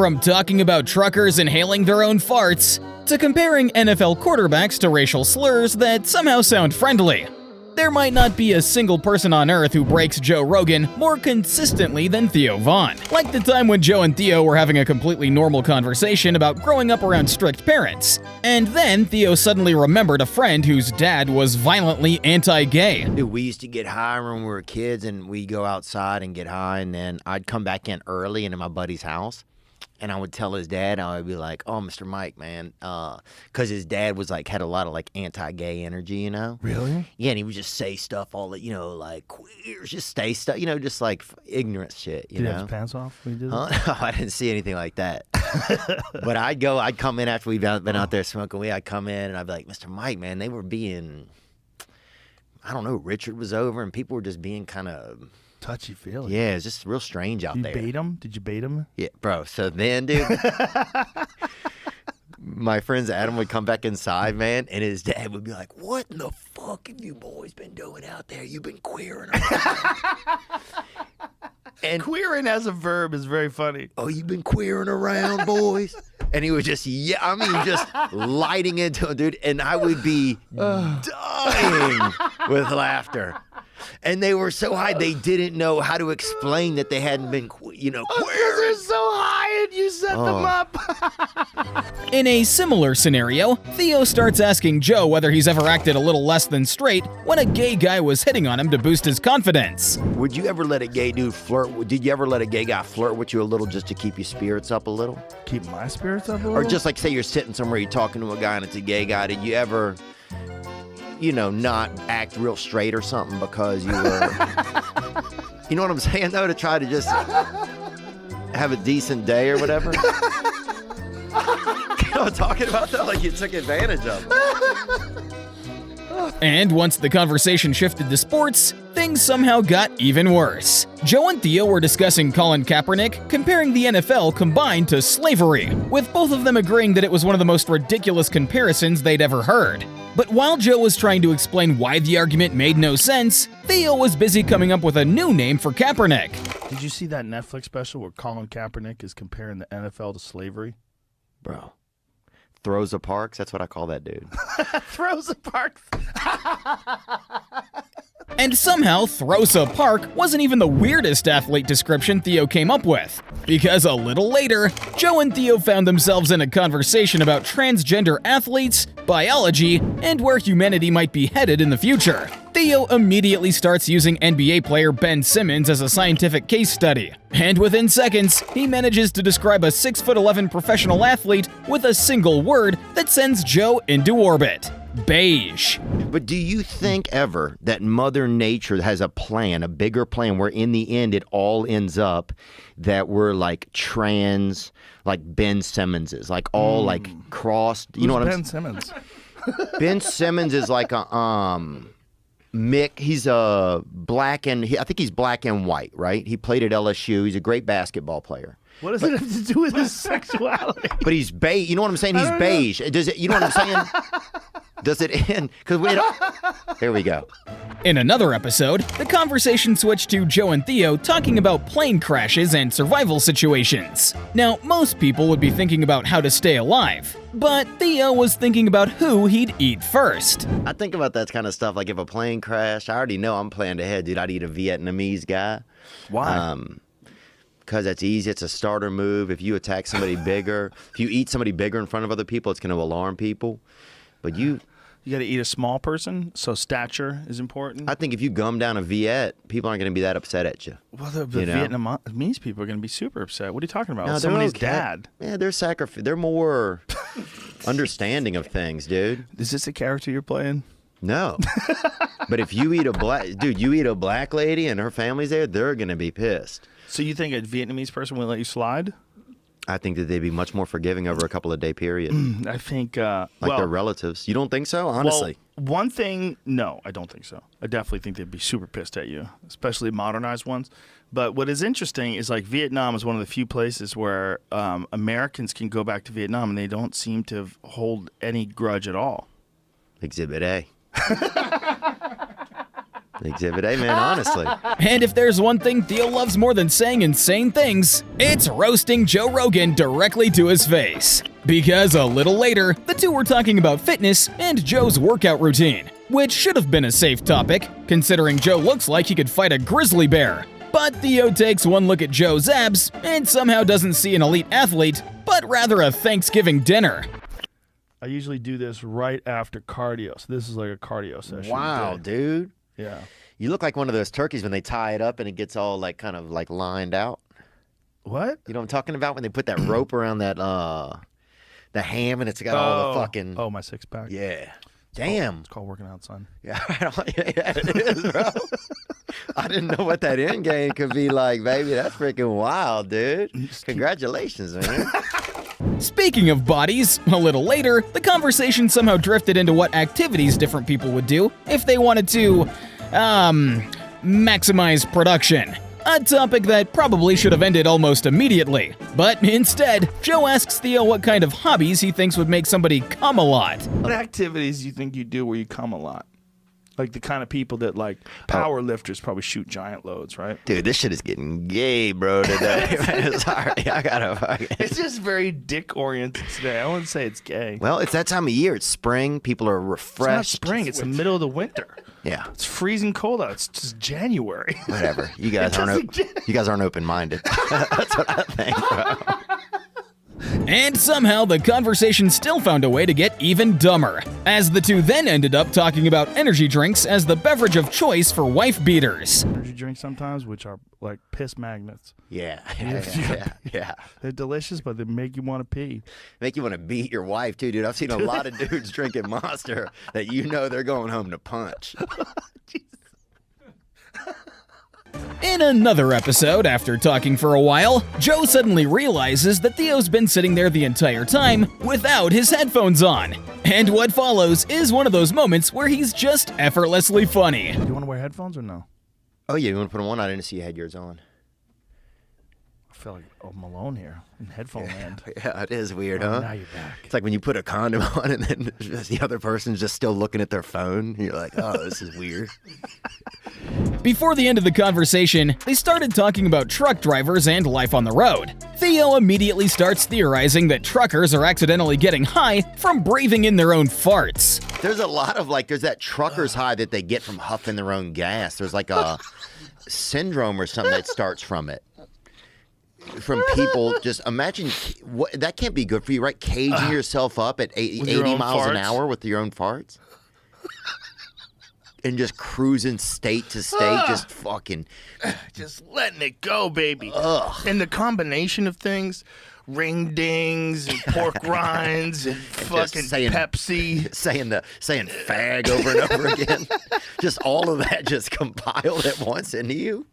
From talking about truckers inhaling their own farts, to comparing NFL quarterbacks to racial slurs that somehow sound friendly. There might not be a single person on Earth who breaks Joe Rogan more consistently than Theo Von. Like the time when Joe and Theo were having a completely normal conversation about growing up around strict parents. And then Theo suddenly remembered a friend whose dad was violently anti-gay. Dude, we used to get high when we were kids, and we'd go outside and get high, and then I'd come back in early into my buddy's house. And I would tell his dad, I would be like, "Oh, Mr. Mike, man," because his dad was like had a lot of like anti-gay energy, you know. Really? Yeah, and he would just say stuff all that, like queers, just say stuff, just like ignorant shit, Did he have his pants off when he did that? No, I didn't see anything like that. But I'd come in after we'd been out there smoking weed. I'd come in and I'd be like, "Mr. Mike, man, they were being, I don't know, Richard was over and people were just being kind of." Touchy-feely. Yeah, it's just real strange out there. Did you bait him? Yeah, bro. So then, dude, my friends Adam would come back inside, man, and his dad would be like, "What in the fuck have you boys been doing out there? You've been queering around." And queering as a verb is very funny. "Oh, you've been queering around, boys?" And he was just, just lighting into it, dude. And I would be dying with laughter. And they were so high, they didn't know how to explain that they hadn't been, queer. Because they're so high and you set them up. In a similar scenario, Theo starts asking Joe whether he's ever acted a little less than straight when a gay guy was hitting on him to boost his confidence. Would you ever let a gay dude flirt? Did you ever let a gay guy flirt with you a little just to keep your spirits up a little? Keep my spirits up a little? Or just like say you're sitting somewhere, you're talking to a guy and it's a gay guy. Did you ever, not act real straight or something because you were, you know what I'm saying though, to try to just have a decent day or whatever? You know what I'm talking about though? Like you took advantage of it. And once the conversation shifted to sports, things somehow got even worse. Joe and Theo were discussing Colin Kaepernick comparing the NFL combined to slavery, with both of them agreeing that it was one of the most ridiculous comparisons they'd ever heard. But while Joe was trying to explain why the argument made no sense, Theo was busy coming up with a new name for Kaepernick. Did you see that Netflix special where Colin Kaepernick is comparing the NFL to slavery? Bro. Throws a Parks, that's what I call that dude. Throws a Parks. And somehow, Throsa Park wasn't even the weirdest athlete description Theo came up with. Because a little later, Joe and Theo found themselves in a conversation about transgender athletes, biology, and where humanity might be headed in the future. Theo immediately starts using NBA player Ben Simmons as a scientific case study. And within seconds, he manages to describe a 6'11" professional athlete with a single word that sends Joe into orbit. Beige. But do you think ever that Mother Nature has a plan, a bigger plan, where in the end it all ends up that we're like trans, like Ben Simmons is, like all like crossed? You know what Ben Simmons? Ben Simmons is like a Mick. He's a black and I think he's black and white, right? He played at LSU. He's a great basketball player. What does it have to do with his sexuality? But he's beige. You know what I'm saying? He's beige. Does it? You know what I'm saying? Does it end? Because here we go. In another episode, the conversation switched to Joe and Theo talking about plane crashes and survival situations. Now, most people would be thinking about how to stay alive, but Theo was thinking about who he'd eat first. I think about that kind of stuff. Like if a plane crashed, I already know I'm planned ahead, dude. I'd eat a Vietnamese guy. Why? Because that's easy. It's a starter move. If you attack somebody bigger, if you eat somebody bigger in front of other people, it's going to alarm people. But you got to eat a small person, so stature is important. I think if you gum down a Viet, people aren't going to be that upset at you. Well, the Vietnamese people are going to be super upset. What are you talking about? No, Somebody's okay. dad. Yeah, they're more understanding of things, dude. Is this a character you're playing? No. But if you eat you eat a black lady and her family's there, they're going to be pissed. So you think a Vietnamese person would let you slide? I think that they'd be much more forgiving over a couple of day period. I think their relatives. You don't think so? Honestly. Well, one thing, no, I don't think so. I definitely think they'd be super pissed at you, especially modernized ones. But what is interesting is like Vietnam is one of the few places where Americans can go back to Vietnam and they don't seem to hold any grudge at all. Exhibit A. Exhibit A, man, honestly. And if there's one thing Theo loves more than saying insane things, it's roasting Joe Rogan directly to his face. Because a little later, the two were talking about fitness and Joe's workout routine, which should have been a safe topic, considering Joe looks like he could fight a grizzly bear. But Theo takes one look at Joe's abs and somehow doesn't see an elite athlete, but rather a Thanksgiving dinner. I usually do this right after cardio, so this is like a cardio session. Wow, dude. Yeah. You look like one of those turkeys when they tie it up and it gets all like kind of like lined out. What? You know what I'm talking about? When they put that rope around that the ham and it's got all the fucking my six pack. Yeah. Damn. It's called working out, son. Yeah, yeah, it is, bro. I didn't know what that end game could be like, baby. That's freaking wild, dude. Congratulations, man. Speaking of bodies, a little later, the conversation somehow drifted into what activities different people would do if they wanted to, maximize production. A topic that probably should have ended almost immediately. But instead, Joe asks Theo what kind of hobbies he thinks would make somebody come a lot. What activities do you think you do where you come a lot? Like the kind of people that like power lifters probably shoot giant loads, right? Dude, this shit is getting gay, bro, today. Sorry, I gotta fucking... It's just very dick-oriented today. I wouldn't say it's gay. Well, it's that time of year. It's spring. People are refreshed. It's not spring. It's the middle of the winter. Yeah. It's freezing cold out. It's just January. Whatever. You guys aren't open-minded. That's what I think, bro. And somehow the conversation still found a way to get even dumber, as the two then ended up talking about energy drinks as the beverage of choice for wife beaters. Energy drinks sometimes, which are like piss magnets. Yeah. They're delicious, but they make you want to pee. Make you want to beat your wife, too, dude. I've seen a lot of dudes drinking Monster that you know they're going home to punch. In another episode, after talking for a while, Joe suddenly realizes that Theo's been sitting there the entire time without his headphones on. And what follows is one of those moments where he's just effortlessly funny. Do you want to wear headphones or no? Oh, yeah, you want to put them on? I didn't see you had yours on. I feel like I'm alone here in headphone land. Yeah, it is weird, huh? Now you're back. It's like when you put a condom on and then the other person's just still looking at their phone. And you're like, oh, this is weird. Before the end of the conversation, they started talking about truck drivers and life on the road. Theo immediately starts theorizing that truckers are accidentally getting high from breathing in their own farts. There's a lot of there's that trucker's high that they get from huffing their own gas. There's like a syndrome or something that starts from it. From people, just imagine, that can't be good for you, right? Caging yourself up at 80 miles an hour with your own farts. And just cruising state to state, just fucking... Just letting it go, baby. Ugh. And the combination of things, ring dings and pork rinds and fucking Pepsi. Saying fag over and over again. Just all of that just compiled at once into you.